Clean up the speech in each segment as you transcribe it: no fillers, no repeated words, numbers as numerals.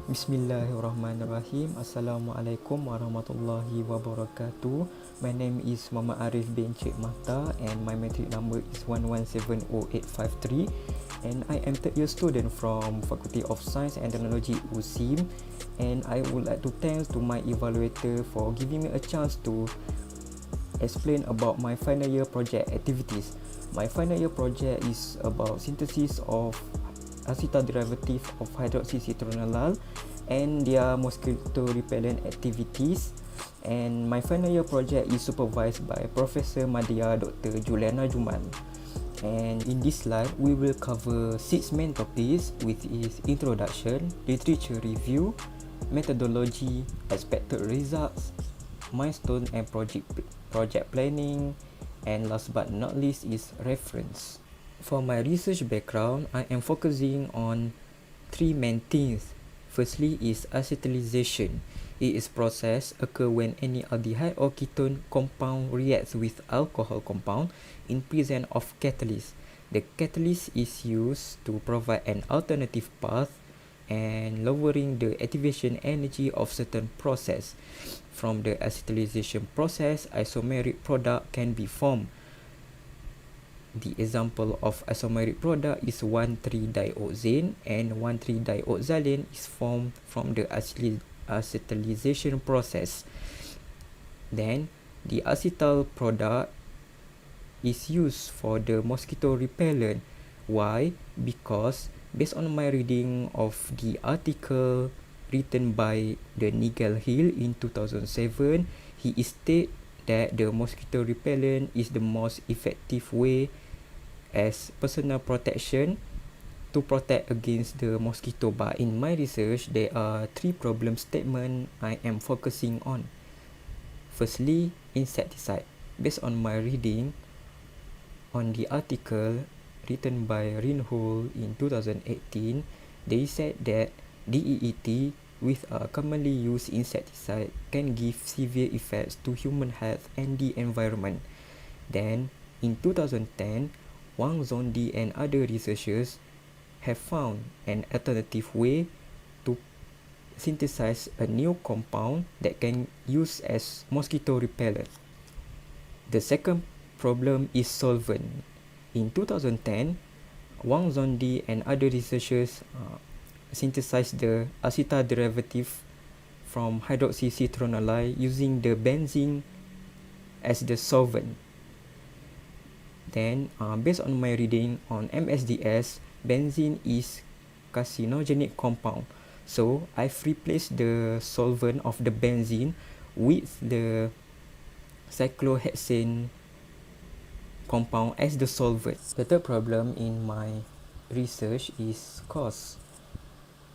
Bismillahirrahmanirrahim. Assalamualaikum warahmatullahi wabarakatuh. My name is Muhammad Arif bin Cik Mahta and my matric number is 11700853 and I am third year student from Faculty of Science and Technology USIM, and I would like to thank to my evaluator for giving me a chance to explain about my final year project activities. My final year project is about synthesis of acetal derivative of hydroxycitronelal and their mosquito repellent activities, and my final year project is supervised by Professor Madya Dr. Juliana Juman. And in this slide we will cover 6 main topics, which is introduction, literature review, methodology, expected results, milestone and project planning, and last but not least is reference. For my research background, I am focusing on 3 main things. Firstly is acetalization. It is process occur when any aldehyde or ketone compound reacts with alcohol compound in presence of catalyst. The catalyst is used to provide an alternative path and lowering the activation energy of certain process. From the acetalization process, isomeric product can be formed. The example of isomeric product is 1,3-dioxane, and 1,3-dioxylane is formed from the acetalization process. Then the acetal product is used for the mosquito repellent. Why? Because based on my reading of the article written by the Nigel Hill in 2007, he stated that the mosquito repellent is the most effective way as personal protection to protect against the mosquito bite. In my research, there are 3 problem statements I am focusing on. Firstly, insecticide. Based on my reading on the article written by Rinhol in 2018, they said that DEET with a commonly used insecticide can give severe effects to human health and the environment. Then, in 2010, Wang Zondi and other researchers have found an alternative way to synthesize a new compound that can use as mosquito repellent. The second problem is solvent. In 2010, Wang Zondi and other researchers synthesized the acetal derivative from hydroxycitronelal using the benzene as the solvent. Then, based on my reading on MSDS, benzene is carcinogenic compound. So, I've replaced the solvent of the benzene with the cyclohexane compound as the solvent. The third problem in my research is cost.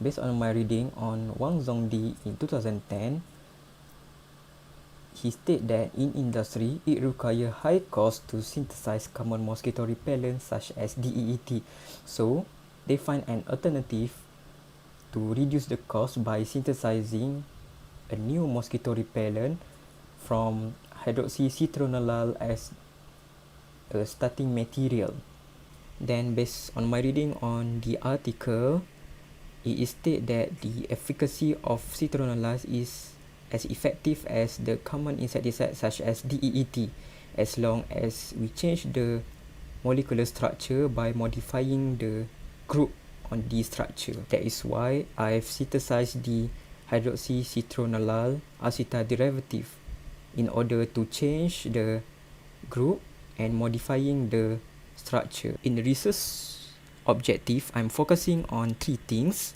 Based on my reading on Wang Zongdi in 2010, he stated that in industry, it requires high cost to synthesize common mosquito repellents such as DEET. So, they find an alternative to reduce the cost by synthesizing a new mosquito repellent from hydroxycitronelal as a starting material. Then, based on my reading on the article, it is stated that the efficacy of citronellal is as effective as the common insecticide such as DEET, as long as we change the molecular structure by modifying the group on the structure. That is why I've synthesized the hydroxycitronelal acetal derivative in order to change the group and modifying the structure. In the research objective, I'm focusing on 3 things.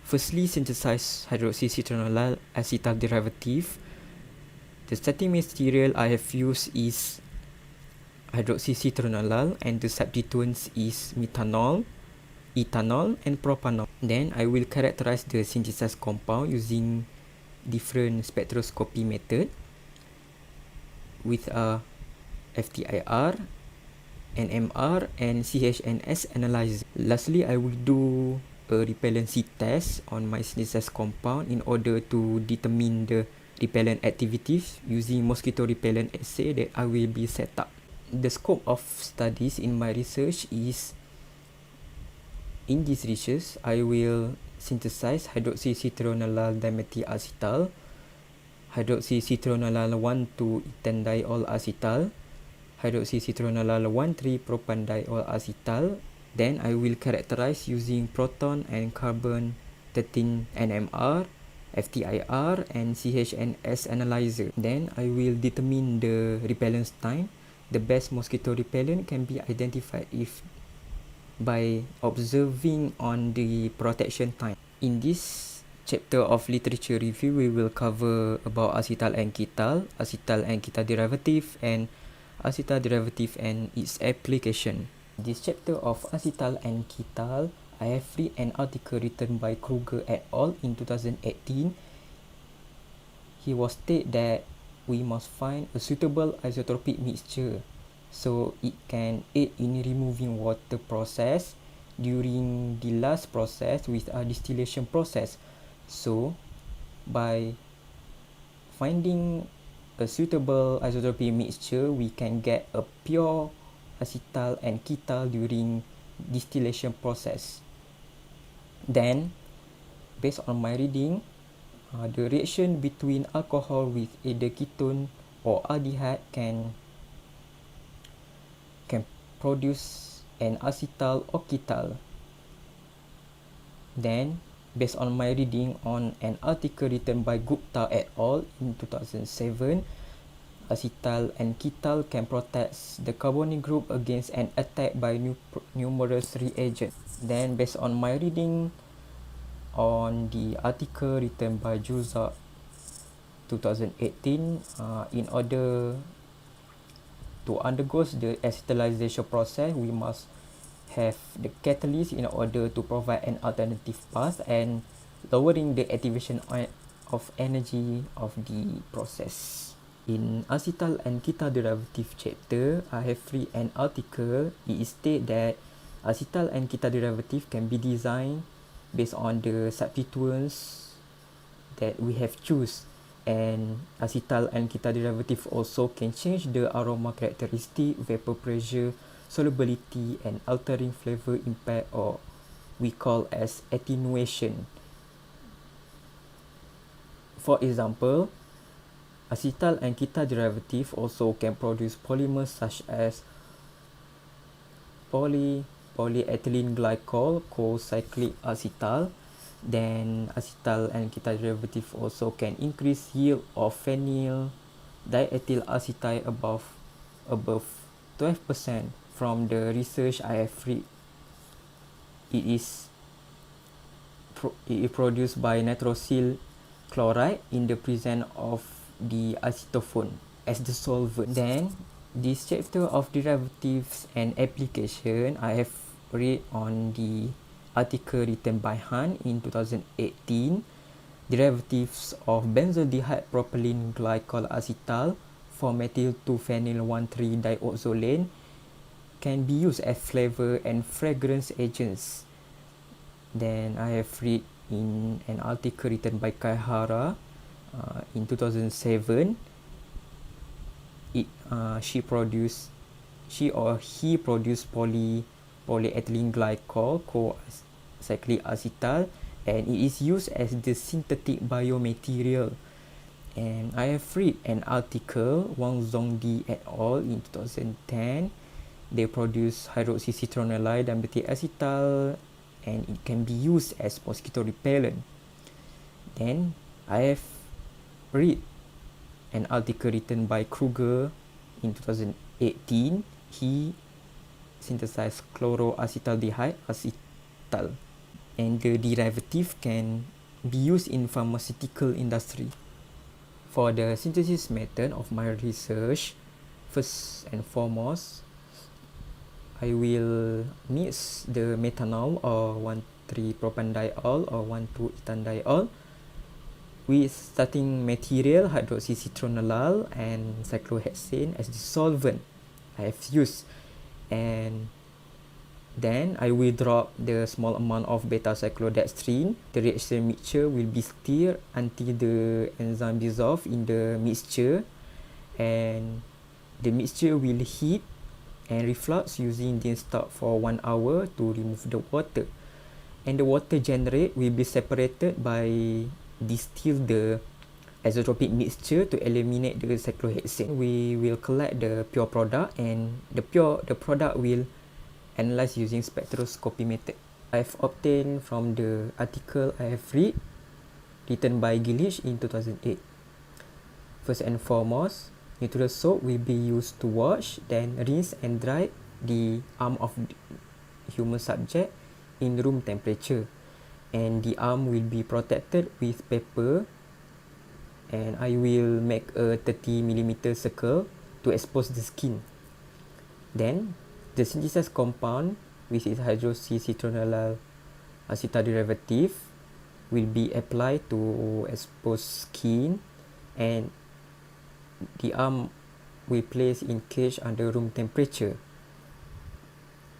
Firstly, synthesize hydroxycitronelal acetal derivative. The starting material I have used is hydroxycitronelal and the substituents is methanol, ethanol and propanol. Then I will characterize the synthesized compound using different spectroscopy method with a FTIR, NMR and CHNS analyzer. Lastly, I will do a repellency test on my synthesized compound in order to determine the repellent activities using mosquito repellent assay that I will be set up. The scope of studies in my research is, in this research, I will synthesize hydroxycitronelal dimethylacetal, hydroxycitronelal 1,2-ethanediol acetal, hydroxycitronelal 1,3-propanediol acetal. Then I will characterize using proton and carbon 13 NMR, FTIR and CHNS analyzer. Then I will determine the repellence time. The best mosquito repellent can be identified if by observing on the protection time. In this chapter of literature review, we will cover about acetal and ketal derivative, and acetal derivative and its application. This chapter of acetal and ketal, I have read an article written by Kruger et al. In 2018. He was stated that we must find a suitable isotopic mixture so it can aid in removing water process during the last process with a distillation process. So by finding a suitable isotopic mixture, we can get a pure acetal and ketal during distillation process. Then, based on my reading, the reaction between alcohol with either ketone or aldehyde can produce an acetal or ketal. Then, based on my reading on an article written by Gupta et al. In 2007, acetal and ketal can protect the carbonyl group against an attack by numerous reagents. Then, based on my reading on the article written by Juzak 2018, in order to undergo the acetalization process, we must have the catalyst in order to provide an alternative path and lowering the activation of energy of the process. In acetal and ketal derivative chapter, I have read an article. It is stated that acetal and ketal derivative can be designed based on the substituents that we have choose, and acetal and ketal derivative also can change the aroma characteristic, vapor pressure, solubility and altering flavor impact, or we call as attenuation. For example, acetal and ketal derivative also can produce polymers such as polyethylene glycol, co-cyclic acetal. Then acetal and ketal derivative also can increase yield of phenyl diethyl acetate above 12%. From the research I have read, it is produced by nitrosyl chloride in the presence of the acetophenone as the solvent. Then this chapter of derivatives and application, I have read on the article written by Han in 2018. Derivatives of benzaldehyde propylene glycol acetal for methyl 2-phenyl-1,3-dioxolane can be used as flavor and fragrance agents. Then I have read in an article written by Kaihara in 2007. She or he produced polyethylene glycol, co-cyclic acetal, and it is used as the synthetic biomaterial. And I have read an article, Wang Zhongdi et al. In 2010. They produce hydroxycitronelal dimethylacetal, and it can be used as mosquito repellent. Then I have read an article written by Kruger in 2018. He synthesized chloroacetaldehyde acetal, and the derivative can be used in pharmaceutical industry. For the synthesis method of my research, first and foremost, I will mix the methanol or 1,3-propanediol or 1,2-ethanediol with starting material hydroxycitronelal and cyclohexane as the solvent I have used, and then I will drop the small amount of beta-cyclodextrin. The reaction mixture will be stirred until the enzyme dissolve in the mixture, and the mixture will heat and reflux using the stock for 1 hour to remove the water. and the water generated will be separated by distill the isotropic mixture to eliminate the cyclohexane. We will collect the pure product, and the product will analyze using spectroscopy method. I've obtained from the article I have read, written by Gilish in 2008. First and foremost, neutral soap will be used to wash, then rinse and dry the arm of the human subject in room temperature, and the arm will be protected with paper, and I will make a 30mm circle to expose the skin. Then the synthesized compound with its hydroxycitronelal acetal derivative will be applied to exposed skin, and the arm will place in cage under room temperature.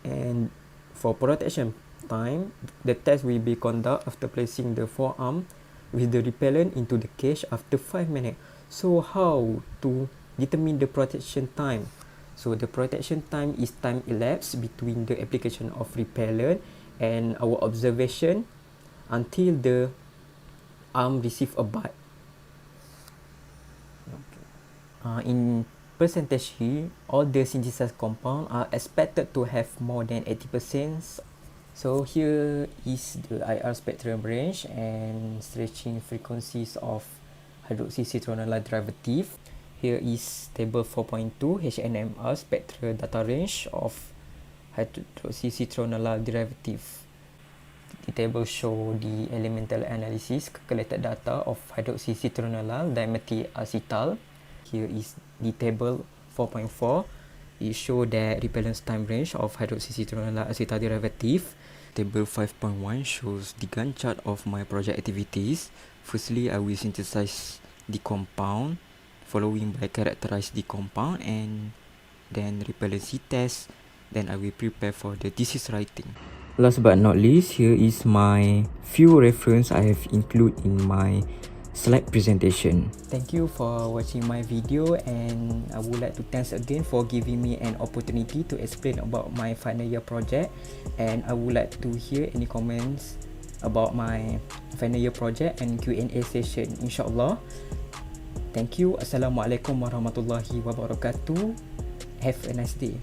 And for protection time, the test will be conducted after placing the forearm with the repellent into the cage after 5 minutes. So how to determine the protection time? So the protection time is time elapsed between the application of repellent and our observation until the arm receive a bite. In percentage here, all the synthesized compound are expected to have more than 80%. So here is the IR spectrum range and stretching frequencies of hydroxycitronelal derivative. Here is table 4.2 HNMR spectral data range of hydroxycitronelal derivative. The table show the elemental analysis calculated data of hydroxycitronelal dimethyl acetal. Here is the table 4.4. It shows the repellence time range of hydroxycitronelal acetal derivative. Table 5.1 shows the Gantt chart of my project activities. Firstly, I will synthesize the compound, following by characterize the compound, and then repellency test. Then I will prepare for the thesis writing. Last but not least, here is my few reference I have included in my slide presentation. Thank you for watching my video, and I would like to thanks again for giving me an opportunity to explain about my final year project, and I would like to hear any comments about my final year project and Q&A session, inshallah. Thank you. Assalamualaikum warahmatullahi wabarakatuh. Have a nice day.